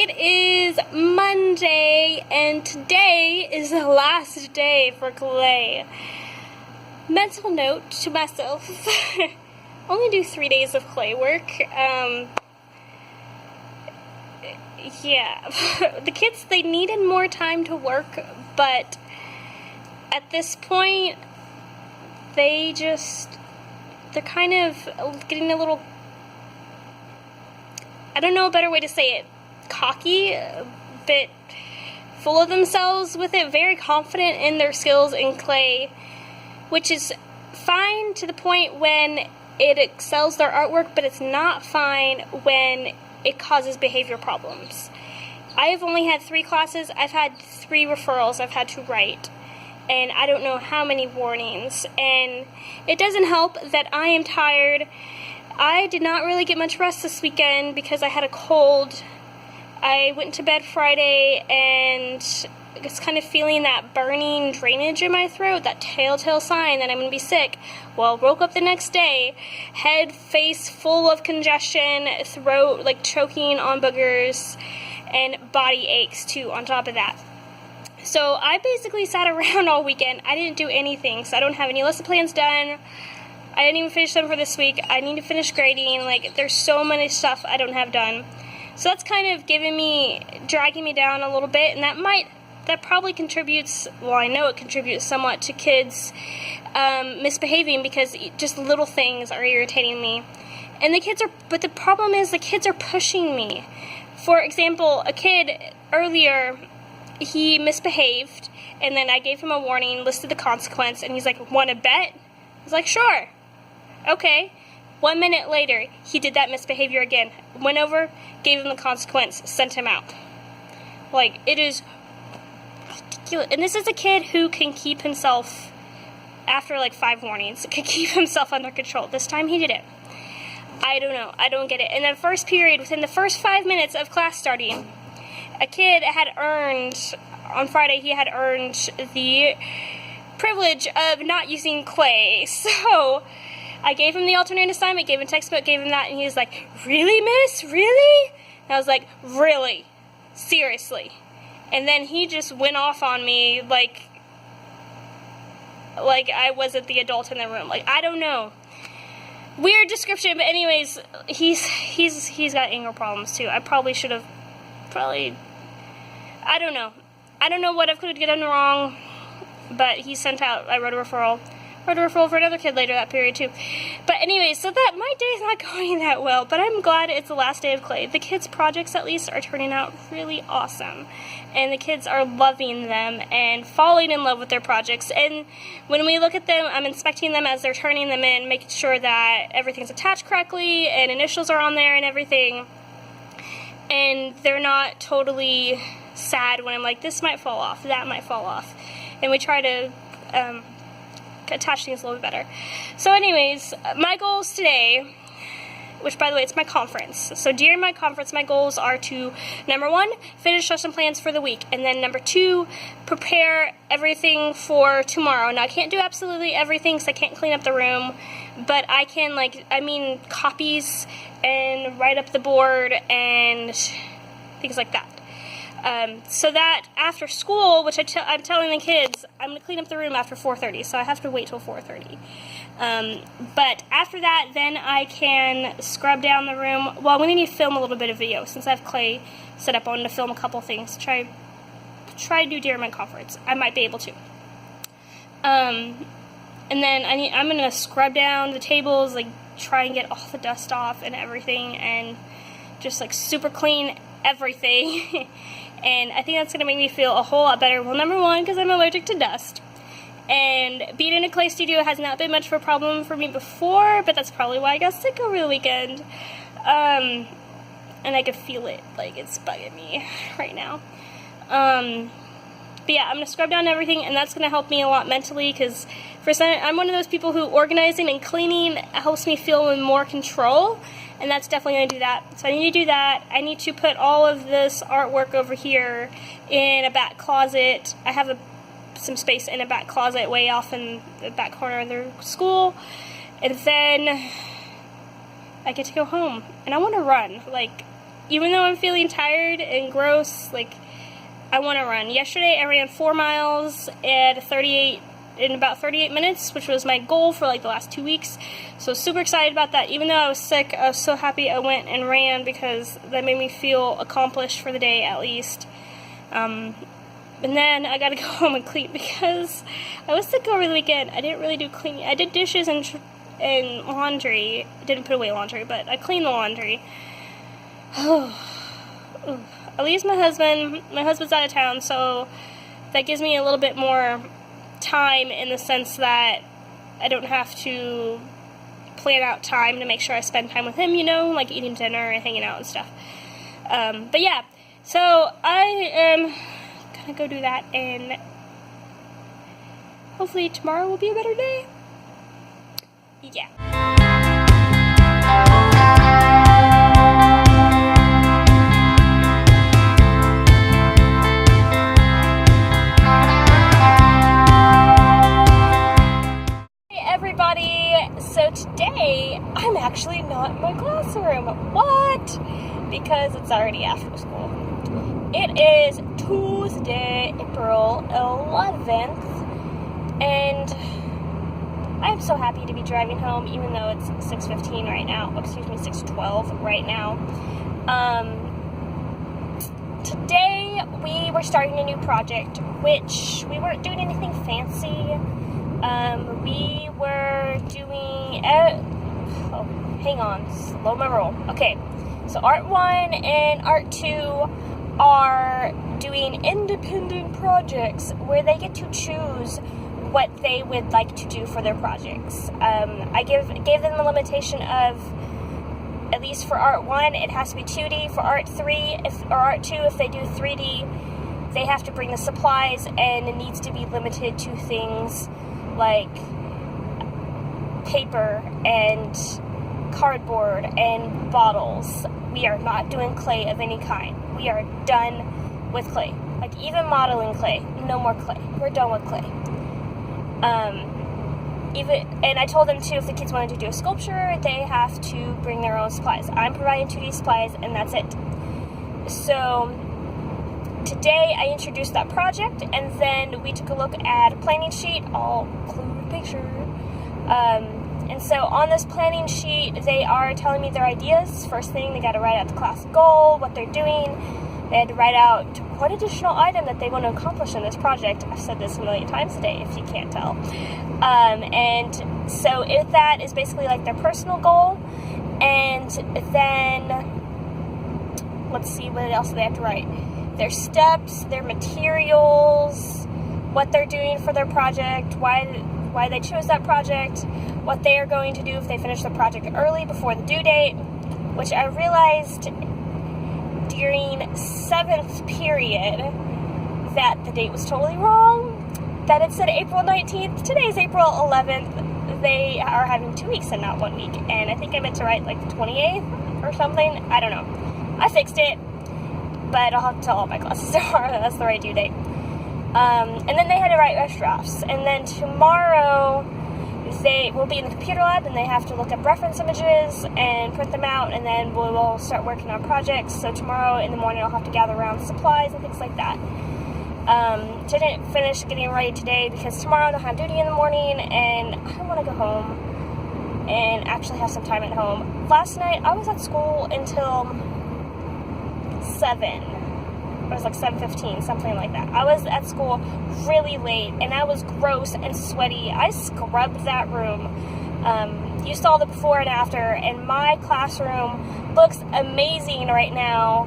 it is Monday, and today is the last day for clay. Mental note to myself, only do 3 days of clay work. Yeah, the kids, they needed more time to work, but at this point, they're kind of getting a little, I don't know a better way to say it, cocky, a bit full of themselves with it, very confident in their skills in clay, which is fine to the point when it excels their artwork, but it's not fine when it causes behavior problems. I have only had 3 classes. I've had 3 referrals I've had to write, and I don't know how many warnings, and it doesn't help that I am tired. I did not really get much rest this weekend because I had a cold. I went to bed Friday and was kind of feeling that burning drainage in my throat, that telltale sign that I'm going to be sick. Well, woke up the next day, head, face full of congestion, throat like choking on boogers, and body aches too on top of that. So I basically sat around all weekend. I didn't do anything, so I don't have any lesson plans done. I didn't even finish them for this week. I need to finish grading. Like, there's so many stuff I don't have done. So that's kind of dragging me down a little bit, and that probably contributes, well, I know it contributes somewhat to kids misbehaving, because just little things are irritating me. And but the problem is the kids are pushing me. For example, a kid earlier, he misbehaved, and then I gave him a warning, listed the consequence, and he's like, "Want to bet?" I was like, "Sure." Okay. 1 minute later, he did that misbehavior again. Went over, gave him the consequence, sent him out. Like, it is ridiculous. And this is a kid who can keep himself, after like 5 warnings, can keep himself under control. This time he didn't. I don't know. I don't get it. In the first period, within the first 5 minutes of class starting, a kid had earned, on Friday, he had earned the privilege of not using clay. So I gave him the alternate assignment, gave him textbook, gave him that, and he was like, "Really, miss? Really?" And I was like, "Really? Seriously?" And then he just went off on me like I wasn't the adult in the room. Like, I don't know. Weird description, but anyways, he's got anger problems too. I probably should have, I don't know. I don't know what I could have done wrong, but he sent out, I wrote a referral for another kid later that period too. But anyways, so that my day's not going that well, but I'm glad it's the last day of clay. The kids' projects at least are turning out really awesome, and the kids are loving them and falling in love with their projects. And when we look at them, I'm inspecting them as they're turning them in, making sure that everything's attached correctly and initials are on there and everything, and they're not totally sad when I'm like, this might fall off, that might fall off, and we try to attach things a little bit better. So anyways, my goals today, which by the way, it's my conference. So during my conference, my goals are to, number 1, finish lesson plans for the week, and then number 2, prepare everything for tomorrow. Now I can't do absolutely everything because I can't clean up the room, but I can, copies and write up the board and things like that. So that after school, which I'm telling the kids, I'm going to clean up the room after 4:30, so I have to wait till 4:30. But after that, then I can scrub down the room. Well, I'm going to need to film a little bit of video. Since I have clay set up, I wanted to film a couple things. Try to do during my conference. I might be able to. And then I'm going to scrub down the tables, try and get all the dust off and everything, and just super clean everything. And I think that's going to make me feel a whole lot better. Well, number 1, because I'm allergic to dust. And being in a clay studio has not been much of a problem for me before, but that's probably why I got sick over the weekend. And I could feel it, it's bugging me right now. But yeah, I'm going to scrub down everything, and that's going to help me a lot mentally, because I'm one of those people who organizing and cleaning helps me feel in more control. And that's definitely going to do that. So I need to do that. I need to put all of this artwork over here in a back closet. I have some space in a back closet way off in the back corner of the school. And then I get to go home. And I want to run. even though I'm feeling tired and gross, like, I want to run. Yesterday I ran 4 miles in about 38 minutes, which was my goal for like the last 2 weeks. So super excited about that. Even though I was sick, I was so happy I went and ran because that made me feel accomplished for the day at least. And then I gotta go home and clean because I was sick over the weekend. I didn't really do cleaning. I did dishes and laundry. I didn't put away laundry, but I cleaned the laundry. At least my husband's out of town, so that gives me a little bit more time in the sense that I don't have to plan out time to make sure I spend time with him, you know, like eating dinner and hanging out and stuff. But yeah, so I am gonna go do that, and hopefully tomorrow will be a better day. Yeah. So today, I'm actually not in my classroom. What? Because it's already after school. It is Tuesday, April 11th, and I'm so happy to be driving home, even though it's 6:15 right now. Excuse me, 6:12 right now. Today, we were starting a new project, which we weren't doing anything fancy. We were doing, hang on, slow my roll. Okay, so Art 1 and Art 2 are doing independent projects where they get to choose what they would like to do for their projects. I gave them the limitation of, at least for Art 1, it has to be 2D. For Art 3, or Art 2, if they do 3D, they have to bring the supplies, and it needs to be limited to things like paper and cardboard and bottles. We are not doing clay of any kind. We are done with clay. Like, even modeling clay, no more clay. We're done with clay. And I told them too, if the kids wanted to do a sculpture, they have to bring their own supplies. I'm providing 2D supplies, and that's it. So today I introduced that project, and then we took a look at a planning sheet. I'll include a picture. And so on this planning sheet, they are telling me their ideas. First thing, they got to write out the class goal, what they're doing. They had to write out what additional item that they want to accomplish in this project. I've said this a million times today, if you can't tell. And so if that is basically like their personal goal. And then, let's see, what else do they have to write? Their steps, their materials, what they're doing for their project, why they chose that project, what they are going to do if they finish the project early before the due date, which I realized during 7th period that the date was totally wrong, that it said April 19th. Today's April 11th. They are having 2 weeks and not 1 week, and I think I meant to write like the 28th or something. I don't know. I fixed it, but I'll have to tell all my classes tomorrow that's the right due date. And then they had to write rough drafts, and then tomorrow they will be in the computer lab, and they have to look up reference images and print them out, and then we will start working on projects. So tomorrow in the morning I'll have to gather around supplies and things like that. Didn't finish getting ready today because tomorrow I don't have duty in the morning, and I want to go home and actually have some time at home. Last night I was at school until 7. It was like 7:15, something like that. I was at school really late, and I was gross and sweaty. I scrubbed that room. You saw the before and after, and my classroom looks amazing right now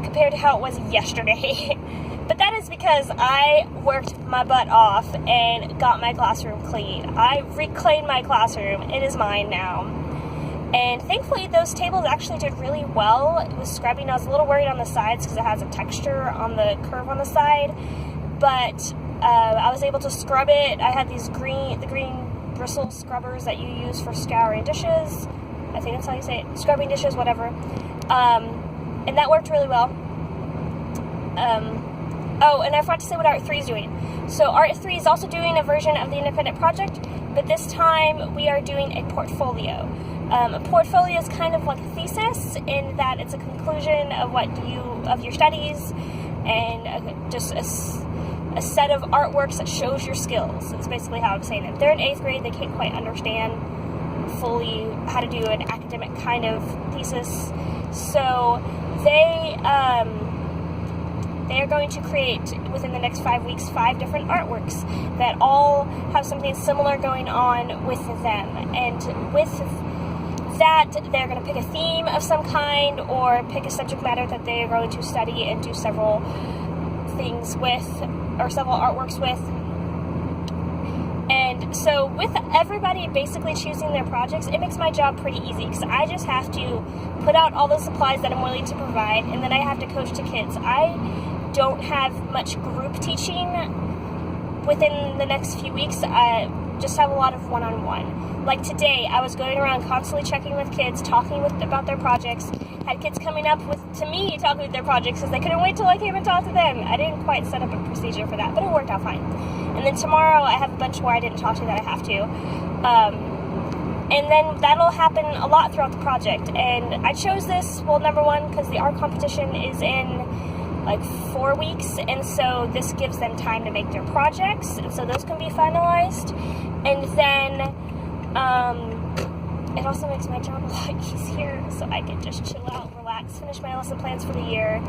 compared to how it was yesterday. But that is because I worked my butt off and got my classroom clean. I reclaimed my classroom. It is mine now. And thankfully, those tables actually did really well. It was scrubbing. I was a little worried on the sides because it has a texture on the curve on the side. But I was able to scrub it. I had these green bristle scrubbers that you use for scouring dishes. I think that's how you say it. Scrubbing dishes, whatever. And that worked really well. Oh, and I forgot to say what Art 3 is doing. So Art 3 is also doing a version of the independent project, but this time we are doing a portfolio. A portfolio is kind of like a thesis in that it's a conclusion of your studies, and just a set of artworks that shows your skills. It's basically how I'm saying it. They're in 8th grade. They can't quite understand fully how to do an academic kind of thesis. So they are going to create, within the next 5 weeks, 5 different artworks that all have something similar going on with them. And with that, they're going to pick a theme of some kind or pick a subject matter that they're going to study and do several things with, or several artworks with. And so with everybody basically choosing their projects, it makes my job pretty easy, because I just have to put out all the supplies that I'm willing to provide, and then I have to coach the kids. I don't have much group teaching within the next few weeks. I just have a lot of one-on-one. Like today, I was going around constantly checking with kids, talking about their projects. Had kids coming up to me talking with their projects because they couldn't wait till I came and talked to them. I didn't quite set up a procedure for that, but it worked out fine. And then tomorrow, I have a bunch more I didn't talk to that I have to. And then that'll happen a lot throughout the project. And I chose this, well, number one, because the art competition is in like 4 weeks, and so this gives them time to make their projects, and so those can be finalized. And then it also makes my job a lot easier, so I can just chill out, relax, finish my lesson plans for the year,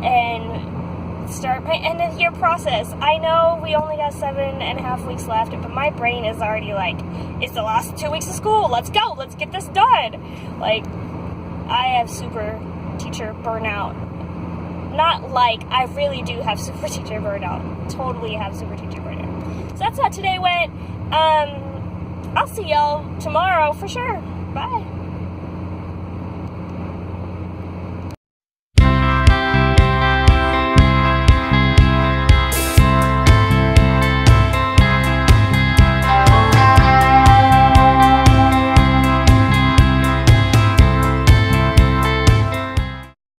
and start my end of year process. I know we only got 7.5 weeks left, but my brain is already like, it's the last 2 weeks of school, let's go, let's get this done. Like, I have super teacher burnout. Not like, I really do have super teacher burnout. Totally have super teacher burnout. So that's how today went. I'll see y'all tomorrow for sure. Bye.